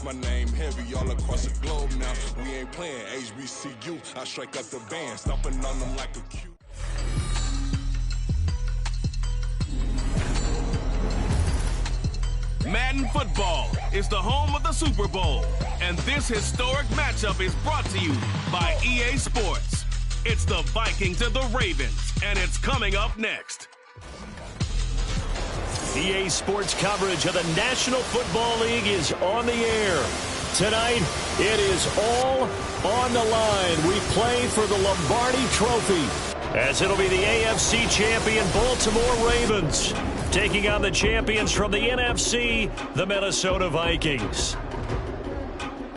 my name heavy all across the globe now. We ain't playing HBCU. I strike up the band, stomping on them like a cue. Madden Football is the home of the Super Bowl, and this historic matchup is brought to you by EA Sports. It's the Vikings and the Ravens, and it's coming up next. EA Sports coverage of the National Football League is on the air. Tonight, it is all on the line. We play for the Lombardi Trophy, as it'll be the AFC champion Baltimore Ravens taking on the champions from the NFC, the Minnesota Vikings.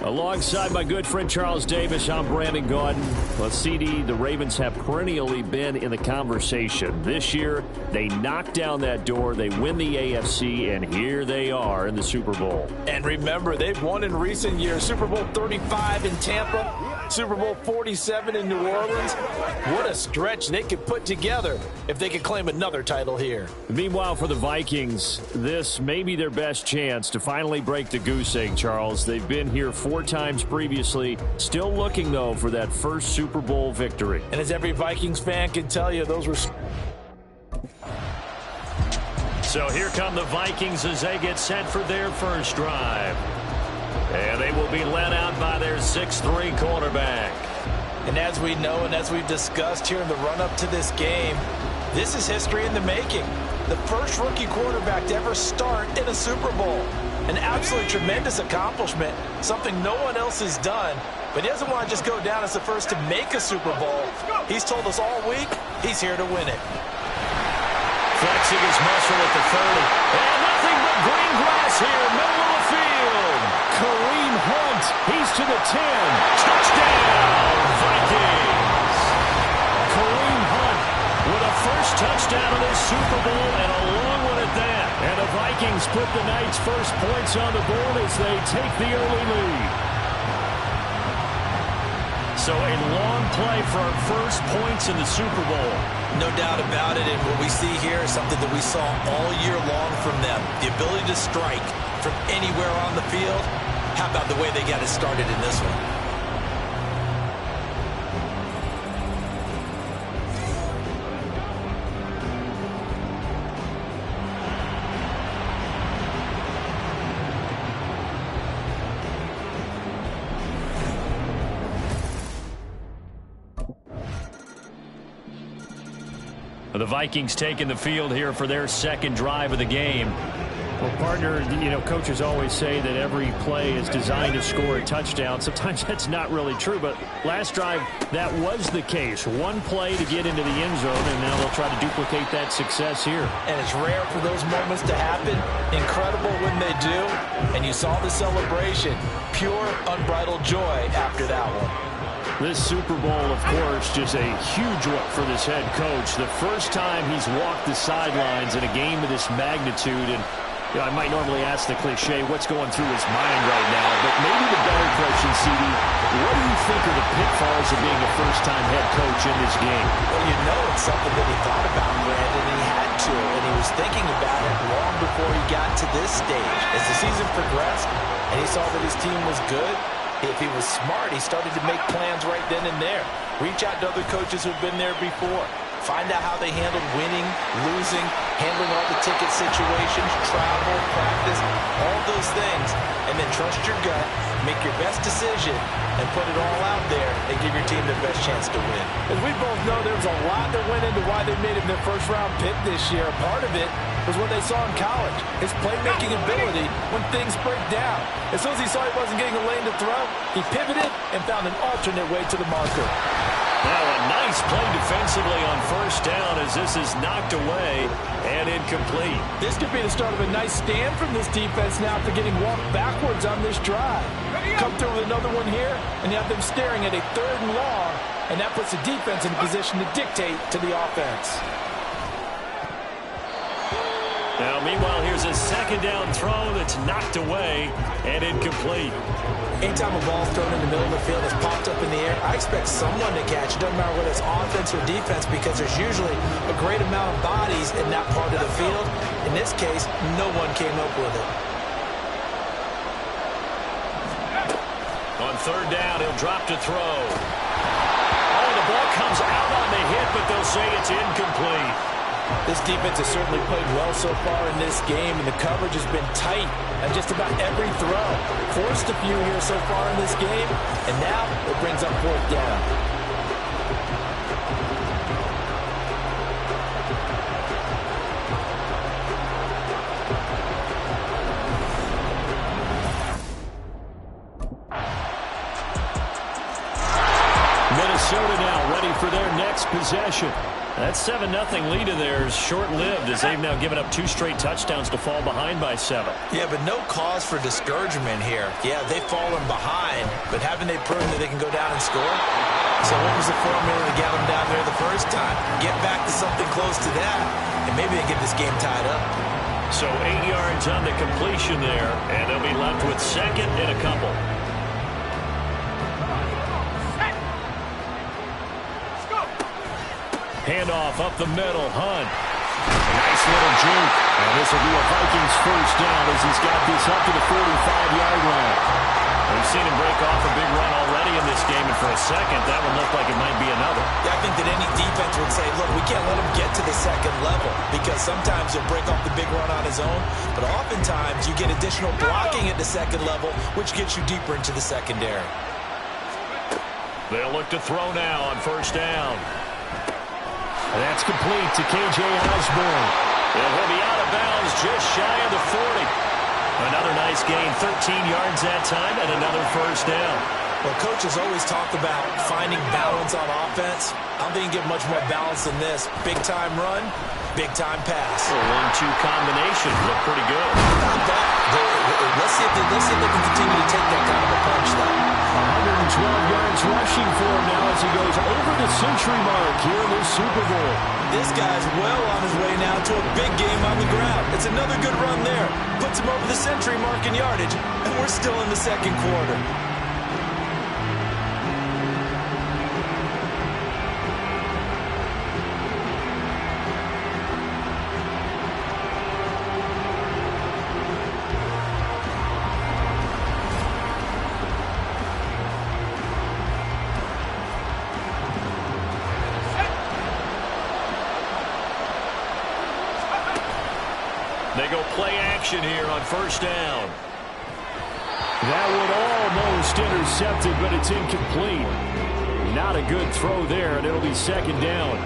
Alongside my good friend Charles Davis, I'm Brandon Gaudin. Well, CD, the Ravens have perennially been in the conversation. This year, they knock down that door, they win the AFC, and here they are in the Super Bowl. And remember, they've won in recent years. Super Bowl 35 in Tampa, Super Bowl 47 in New Orleans. What a stretch they could put together if they could claim another title here. Meanwhile, for the Vikings, this may be their best chance to finally break the goose egg, Charles. They've been here 4 times previously, still looking, though, for that first Super Bowl victory. And as every Vikings fan can tell you, those were... So here come the Vikings as they get set for their first drive. And they will be led out by their 6'3" quarterback. And as we know and as we've discussed here in the run-up to this game, this is history in the making. The first rookie quarterback to ever start in a Super Bowl. An absolutely tremendous accomplishment, something no one else has done. But he doesn't want to just go down as the first to make a Super Bowl. He's told us all week he's here to win it. Flexing his muscle at the 30. And nothing but green grass here, middle of the field. Kareem Hunt, he's to the 10. Touchdown, Vikings. Kareem Hunt with a first touchdown of this Super Bowl, and a long one at that. And the Vikings put the Knights' first points on the board as they take the early lead. So a long play for our first points in the Super Bowl. No doubt about it, and what we see here is something that we saw all year long from them. The ability to strike from anywhere on the field. How about the way they got it started in this one? The Vikings taking the field here for their second drive of the game. Well, partner, coaches always say that every play is designed to score a touchdown. Sometimes that's not really true, but last drive, that was the case. One play to get into the end zone, and now they'll try to duplicate that success here. And it's rare for those moments to happen. Incredible when they do. And you saw the celebration. Pure, unbridled joy after that one. This Super Bowl, of course, just a huge one for this head coach. The first time he's walked the sidelines in a game of this magnitude. And I might normally ask the cliche, what's going through his mind right now? But maybe the better question, CD, what do you think are the pitfalls of being a first-time head coach in this game? Well, it's something that he thought about, Brandon, and he had to. And he was thinking about it long before he got to this stage. As the season progressed and he saw that his team was good, if he was smart, he started to make plans right then and there. Reach out to other coaches who've been there before. Find out how they handled winning, losing, handling all the ticket situations, travel, practice, all those things. And then trust your gut, make your best decision, and put it all out there and give your team the best chance to win. As we both know, there's a lot that went into why they made him their first-round pick this year. Part of it was what they saw in college, his playmaking ability when things break down. As soon as he saw he wasn't getting a lane to throw, he pivoted and found an alternate way to the marker. Now a nice play defensively on first down as this is knocked away and incomplete. This could be the start of a nice stand from this defense now after getting walked backwards on this drive. Come through with another one here, and you have them staring at a 3rd and long, and that puts the defense in a position to dictate to the offense. Now, meanwhile, here's a 2nd down throw that's knocked away and incomplete. Anytime a ball's thrown in the middle of the field that's popped up in the air, I expect someone to catch it. Doesn't matter whether it's offense or defense, because there's usually a great amount of bodies in that part of the field. In this case, no one came up with it. third down, he'll drop to throw. Oh, the ball comes out on the hit, but they'll say it's incomplete. This defense has certainly played well so far in this game, and the coverage has been tight on just about every throw. Forced a few here so far in this game, and now it brings up fourth down. Minnesota now ready for their next possession. That 7-0 lead of theirs short-lived as they've now given up 2 straight touchdowns to fall behind by 7. Yeah, but no cause for discouragement here. Yeah, they've fallen behind, but haven't they proven that they can go down and score? So what was the formula to get them down there the first time? Get back to something close to that, and maybe they get this game tied up. So 8 yards on the completion there, and they'll be left with second and a couple. Handoff up the middle, Hunt. Nice little juke. And this will be a Vikings first down as he's got this up to the 45-yard line. We've seen him break off a big run already in this game, and for a second, that one looked like it might be another. Yeah, I think that any defense would say, look, we can't let him get to the second level, because sometimes he'll break off the big run on his own, but oftentimes you get additional blocking at the second level, which gets you deeper into the secondary. They'll look to throw now on first down. And that's complete to K.J. Osborne. And he'll be out of bounds just shy of the 40. Another nice gain, 13 yards that time, and another first down. Well, coaches always talk about finding balance on offense. I don't think you get much more balance than this. Big-time run, big-time pass. A 1-2 combination. Look pretty good. Not bad. Let's see if they can continue to take that kind of a punch, though. 112 yards rushing for him now as he goes over the century mark here in this Super Bowl. This guy's well on his way now to a big game on the ground. It's another good run there. Puts him over the century mark in yardage, and we're still in the second quarter. They go play action here on first down. That one almost intercepted, but it's incomplete. Not a good throw there, and it'll be second down.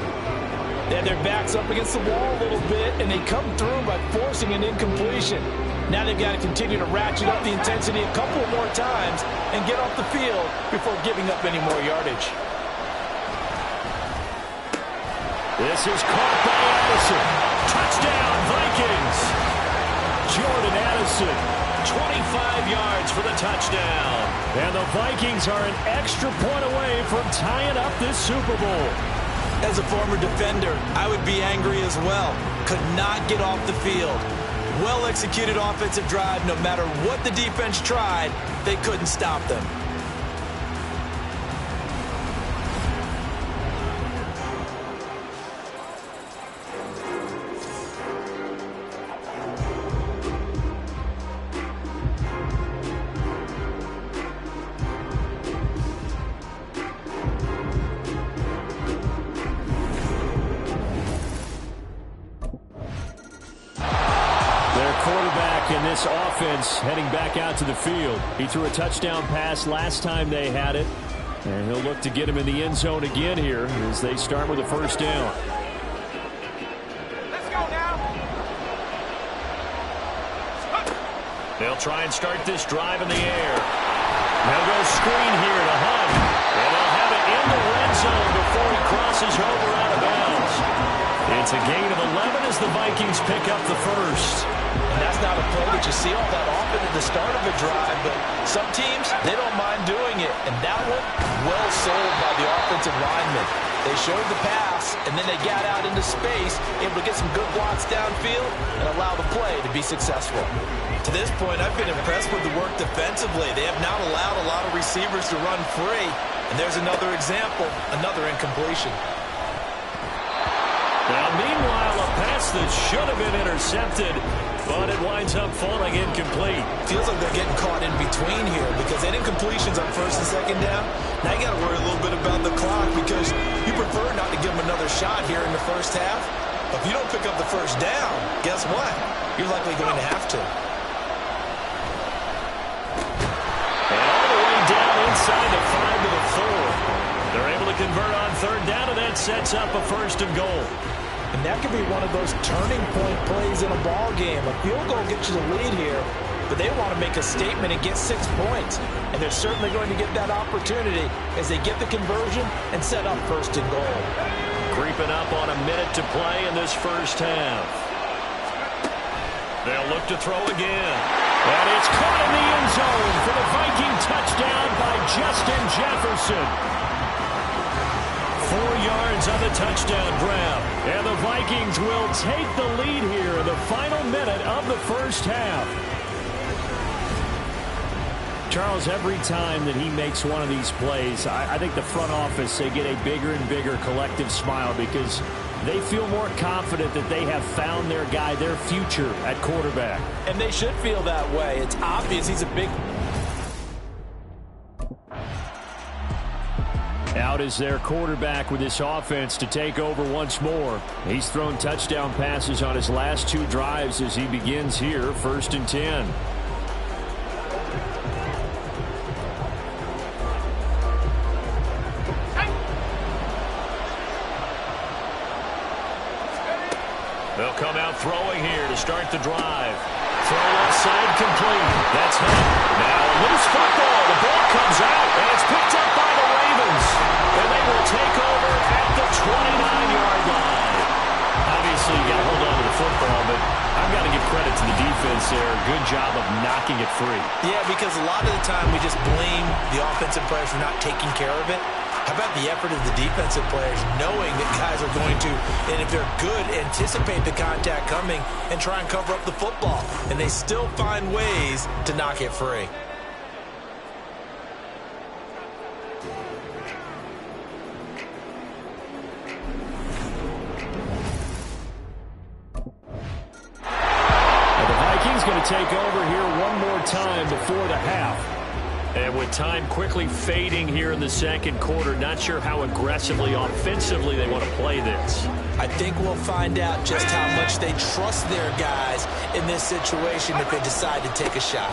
They had their backs up against the wall a little bit, and they come through by forcing an incompletion. Now they've got to continue to ratchet up the intensity a couple more times and get off the field before giving up any more yardage. This is caught by Addison. Touchdown, Vikings. Jordan Addison, 25 yards for the touchdown. And the Vikings are an extra point away from tying up this Super Bowl. As a former defender, I would be angry as well. Could not get off the field. Well-executed offensive drive. No matter what the defense tried, they couldn't stop them. In this offense, heading back out to the field. He threw a touchdown pass last time they had it, and he'll look to get him in the end zone again here as they start with a first down. Let's go now. They'll try and start this drive in the air. They'll go screen here to Hunt, and they'll have it in the red zone before he crosses over out of bounds. It's a gain of 11 as the Vikings pick up the first. And that's not a play that you see all that often at the start of a drive, but some teams, they don't mind doing it. And that one, well sold by the offensive lineman. They showed the pass, and then they got out into space, able to get some good blocks downfield and allow the play to be successful. To this point, I've been impressed with the work defensively. They have not allowed a lot of receivers to run free. And there's another example, another incompletion. Now, meanwhile, a pass that should have been intercepted, but it winds up falling incomplete. Feels like they're getting caught in between here because they didn't incompletions on first and second down. Now you got to worry a little bit about the clock because you prefer not to give them another shot here in the first half. But if you don't pick up the first down, guess what? You're likely going to have to. And all the way down inside the 5 to the 4. They're able to convert on third down, and that sets up a first and goal. And that could be one of those turning point plays in a ball game. A field goal gets you the lead here, but they want to make a statement and get 6 points. And they're certainly going to get that opportunity as they get the conversion and set up first and goal. Creeping up on a minute to play in this first half. They'll look to throw again. And it's caught in the end zone for the Viking touchdown by Justin Jefferson. 4 yards on the touchdown grab. And the Vikings will take the lead here in the final minute of the first half. Charles, every time that he makes one of these plays, I think the front office, they get a bigger and bigger collective smile because they feel more confident that they have found their guy, their future at quarterback. And they should feel that way. It's obvious he's a big... Out is their quarterback with this offense to take over once more. He's thrown touchdown passes on his last 2 drives as he begins here, 1st and 10. They'll come out throwing here to start the drive. Throw left side complete. That's him. Now a loose football. The ball comes out, and it's picked up by the Ravens. And they will take over at the 29-yard line. Obviously, you got to hold on to the football, but I've got to give credit to the defense there. Good job of knocking it free. Yeah, because a lot of the time we just blame the offensive players for not taking care of it. How about the effort of the defensive players knowing that guys are going to, and if they're good, anticipate the contact coming and try and cover up the football. And they still find ways to knock it free. And the Vikings going to take over here one more time before the half. And with time quickly fading here in the second quarter, not sure how aggressively, offensively they want to play this. I think we'll find out just how much they trust their guys in this situation if they decide to take a shot.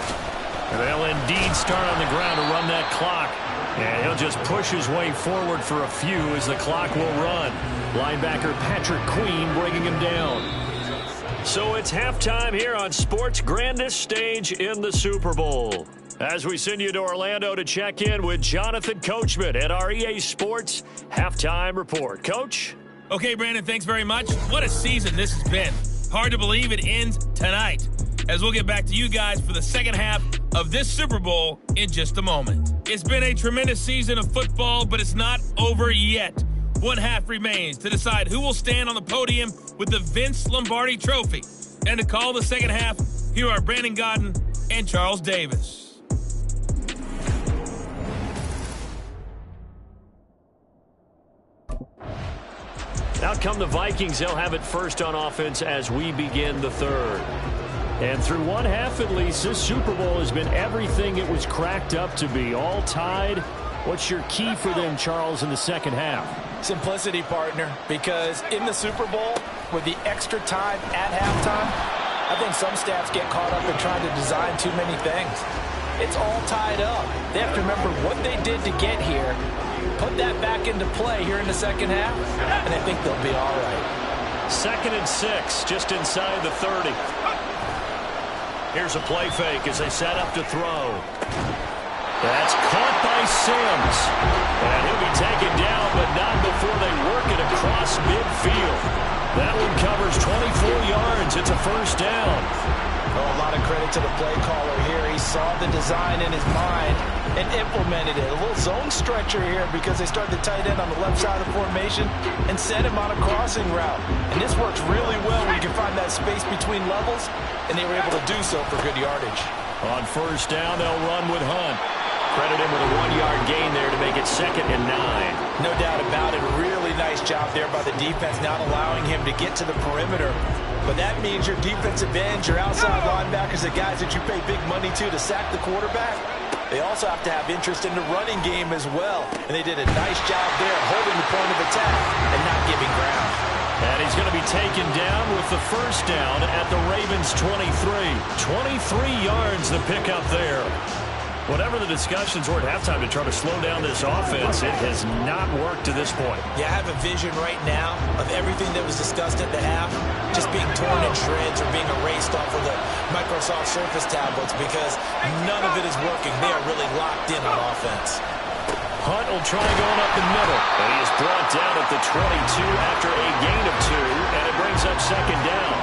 They'll indeed start on the ground to run that clock. And he'll just push his way forward for a few as the clock will run. Linebacker Patrick Queen bringing him down. So it's halftime here on sports' grandest stage in the Super Bowl. As we send you to Orlando to check in with Jonathan Coachman at our EA Sports Halftime Report. Coach? Okay, Brandon, thanks very much. What a season this has been. Hard to believe it ends tonight, as we'll get back to you guys for the second half of this Super Bowl in just a moment. It's been a tremendous season of football, but it's not over yet. One half remains to decide who will stand on the podium with the Vince Lombardi Trophy. And to call the second half, here are Brandon Godden and Charles Davis. Out come the Vikings. They'll have it first on offense as we begin the third. And through one half at least, this Super Bowl has been everything it was cracked up to be. All tied. What's your key for them, Charles, in the second half? Simplicity, partner, because in the Super Bowl, with the extra time at halftime, I think some staffs get caught up in trying to design too many things. It's all tied up. They have to remember what they did to get here, put that back into play here in the second half, and I think they'll be all right. 2nd and 6, just inside the 30. Here's a play fake as they set up to throw. That's caught by Sims. And he'll be taken down, but not before they work it across midfield. That one covers 24 yards. It's a first down. Oh, a lot of credit to the play caller here. He saw the design in his mind and implemented it. A little zone stretcher here because they start the tight end on the left side of formation and set him on a crossing route. And this works really well when you can find that space between levels, and they were able to do so for good yardage. On first down, they'll run with Hunt. Credit him with a 1-yard gain there to make it 2nd and 9. No doubt about it. Really nice job there by the defense, not allowing him to get to the perimeter. But that means your defensive ends, your outside linebackers, the guys that you pay big money to sack the quarterback, They also have to have interest in the running game as well. And they did a nice job there holding the point of attack and not giving ground. And he's going to be taken down with the first down at the Ravens' 23. 23 yards to pick up there. Whatever the discussions were at halftime to try to slow down this offense, it has not worked to this point. Yeah, I have a vision right now of everything that was discussed at the half just being torn in shreds or being erased off of the Microsoft Surface tablets because none of it is working. They are really locked in on offense. Hunt will try going up the middle. And he is brought down at the 22 after a gain of 2, and it brings up second down.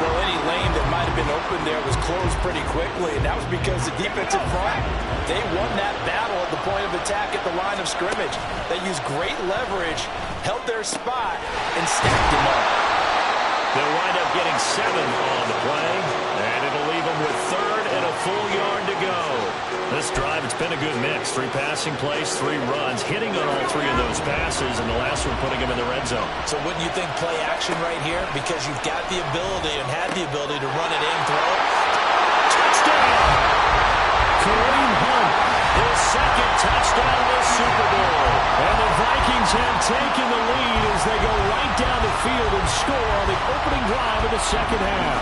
Well, any lane that might have been open there was closed pretty quickly, and that was because the defensive front, they won that battle at the point of attack at the line of scrimmage. They used great leverage, held their spot, and stacked him up. They'll wind up getting 7 on the play, and it'll leave them with third and a full yard to go. This drive, it's been a good mix. 3 passing plays, 3 runs, hitting on all 3 of those passes, and the last one putting him in the red zone. So wouldn't you think play action right here? Because you've got the ability and had the ability to run it in, throw it. Touchdown! Kareem Hunt, his second touchdown of the Super Bowl. And the Vikings have taken the lead as they go right down the field and score on the opening drive of the second half.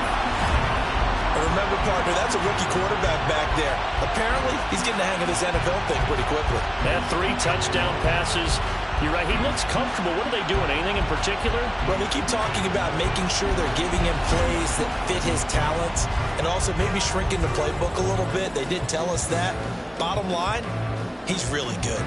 Remember, partner, that's a rookie quarterback back there. Apparently, he's getting the hang of this NFL thing pretty quickly. Had 3 touchdown passes. You're right, he looks comfortable. What are they doing? Anything in particular? Well, they keep talking about making sure they're giving him plays that fit his talents and also maybe shrinking the playbook a little bit. They did tell us that. Bottom line, he's really good.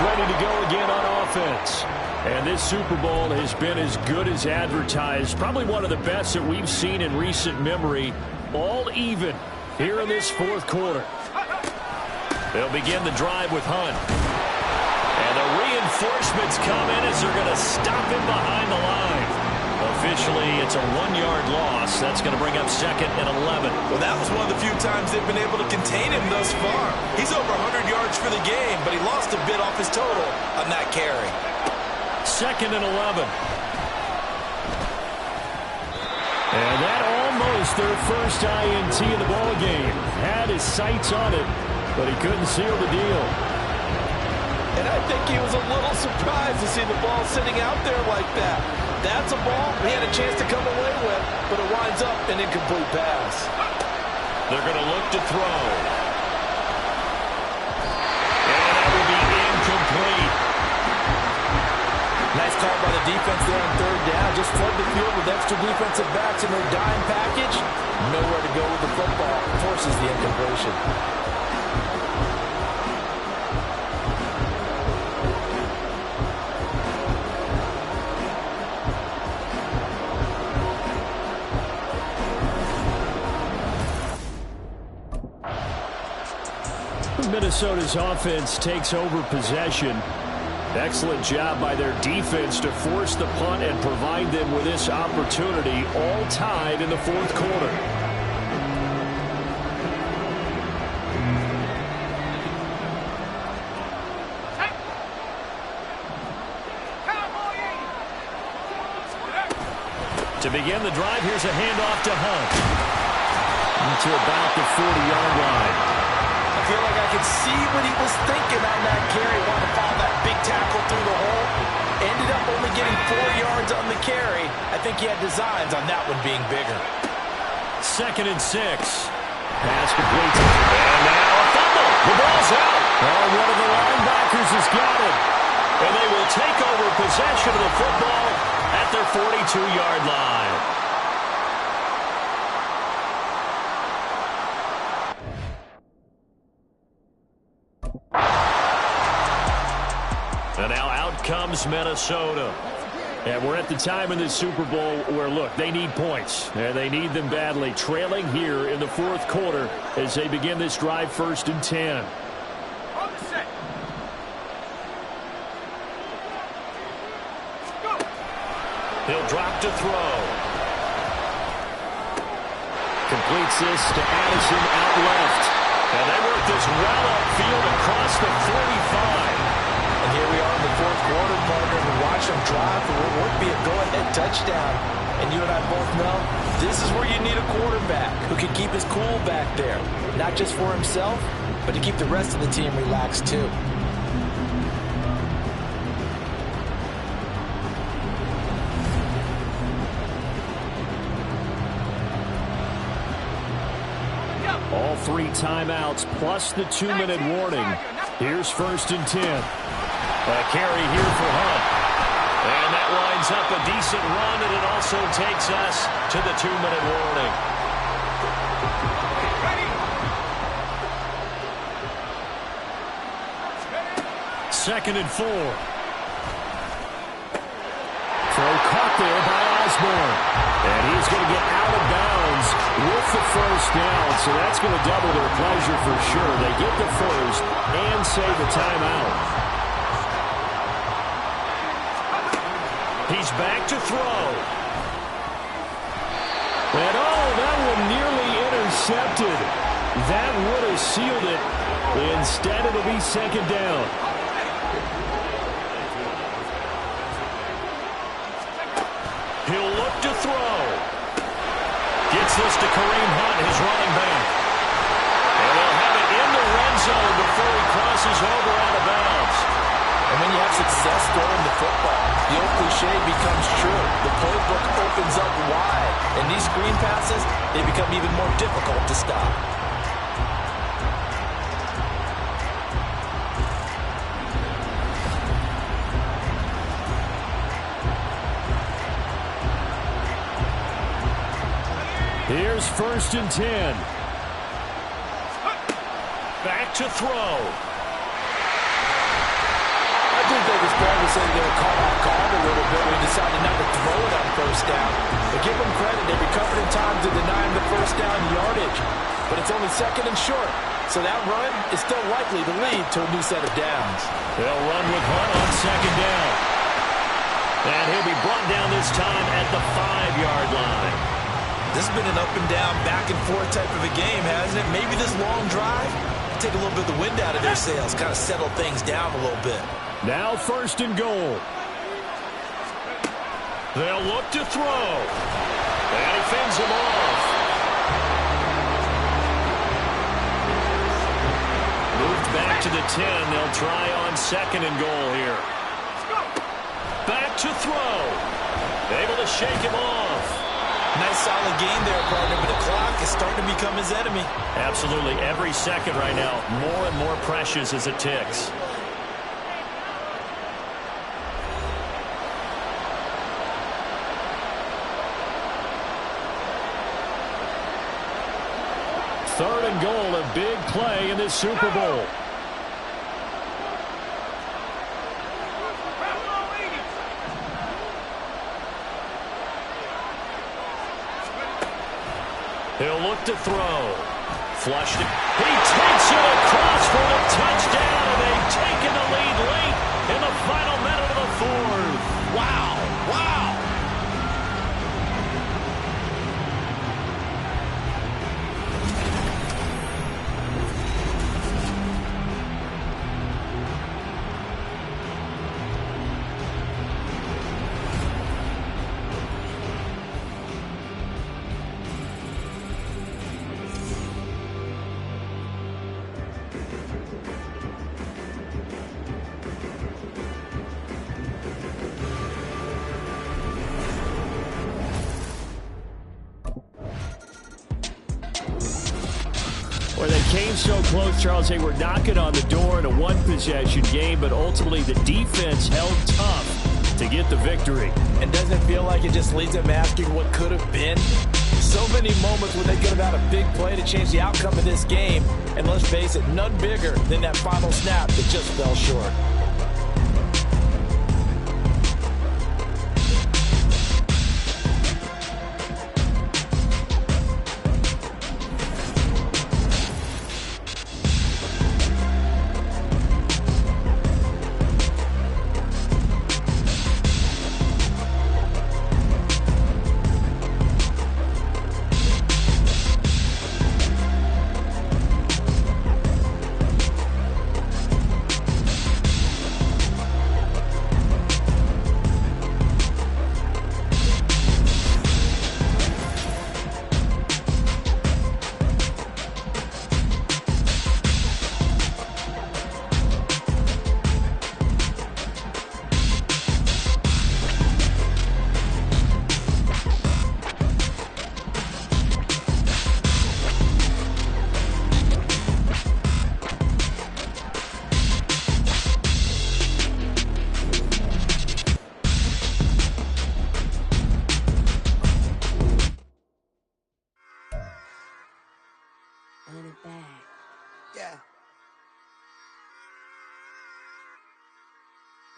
Ready to go again on offense. And this Super Bowl has been as good as advertised. Probably one of the best that we've seen in recent memory. All even here in this fourth quarter. They'll begin the drive with Hunt. And the reinforcements come in as they're going to stop him behind the line. Officially, it's a 1-yard loss. That's going to bring up second and 11. Well, that was one of the few times they've been able to contain him thus far. He's over 100 yards for the game, but he lost a bit off his total on that carry. Second and 11. And that almost their first INT in the ball game. Had his sights on it, but he couldn't seal the deal. And I think he was a little surprised to see the ball sitting out there like that. That's a ball he had a chance to come away with, but it winds up an incomplete pass. They're going to look to throw. And that will be incomplete. Nice call by the defense there on third down. Just flood the field with extra defensive backs in their dime package. Nowhere to go with the football. Forces the incompletion. Minnesota's offense takes over possession. Excellent job by their defense to force the punt and provide them with this opportunity, all tied in the fourth quarter. To begin the drive, here's a handoff to Hunt. To about the 40-yard line. I feel like I could see what he was thinking on that carry. Wanted to follow that big tackle through the hole. Ended up only getting 4 yards on the carry. I think he had designs on that one being bigger. Second and 6. Pass complete. And now a fumble. The ball's out. Oh, one of the linebackers has got it. And they will take over possession of the football at their 42-yard line. And now out comes Minnesota. And we're at the time in the Super Bowl where, look, they need points. And they need them badly. Trailing here in the fourth quarter as they begin this drive, 1st and 10. He'll drop to throw. Completes this to Addison out left. And they work this well upfield across the 45. And here we are in the fourth quarter, partner, and watch them drive for what would be a go-ahead touchdown. And you and I both know this is where you need a quarterback who can keep his cool back there. Not just for himself, but to keep the rest of the team relaxed too. All 3 timeouts plus the 2-minute warning. Here's 1st and 10. A carry here for Hunt. And that lines up a decent run, and it also takes us to the 2-minute warning. 2nd and 4. Throw caught there by Osborne. And he's going to get out of bounds with the first down, so that's going to double their pleasure for sure. They get the first and save the timeout. He's back to throw. And that one nearly intercepted. That would have sealed it. Instead, it'll be 2nd down. He'll look to throw. Gets this to Kareem Hunt, his running back. And they'll have it in the red zone before he crosses over out of bounds. And when you have success throwing the football, the old cliche becomes true. The playbook opens up wide. And these screen passes, they become even more difficult to stop. Here's 1st and 10. Back to throw. I think they was probably saying they were caught off guard a little bit when he decided not to throw it on 1st down. But give them credit, they recovered in time to deny him the 1st down yardage. But it's only 2nd and short. So that run is still likely to lead to a new set of downs. They'll run with Hunt on 2nd down. And he'll be brought down this time at the 5-yard line. This has been an up-and-down, back-and-forth type of a game, hasn't it? Maybe this long drive take a little bit of the wind out of their sails, kind of settle things down a little bit. Now 1st and goal. They'll look to throw. And he fends him off. Moved back to the 10. They'll try on 2nd and goal here. Back to throw. Able to shake him off. Nice solid gain there, partner, but the clock is starting to become his enemy. Absolutely. Every second right now, more and more precious as it ticks. Third and goal, a big play in this Super Bowl. He'll look to throw. Flushed it. He takes it across for the touchdown, and they've taken the lead late in the final minute of the 4th. Wow. Wow. Where they came so close, Charles, they were knocking on the door in a one-possession game, but ultimately the defense held tough to get the victory. And doesn't it feel like it just leaves them asking what could have been? So many moments where they could have had a big play to change the outcome of this game, and let's face it, none bigger than that final snap that just fell short.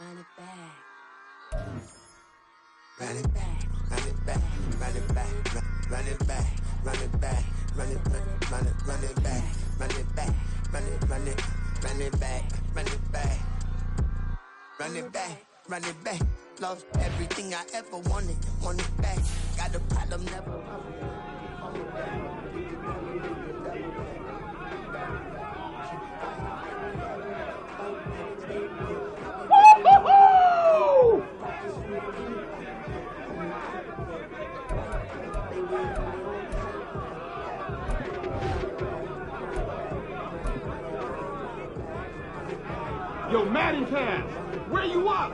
Run it back. Run it back, run it back, run it back, run it back, run it back, run it back, run it back, run it back, run it back, run it back, run it back, run it back. Lost everything I ever wanted, want it back. Got a problem, never. Yo, Maddington, where you up?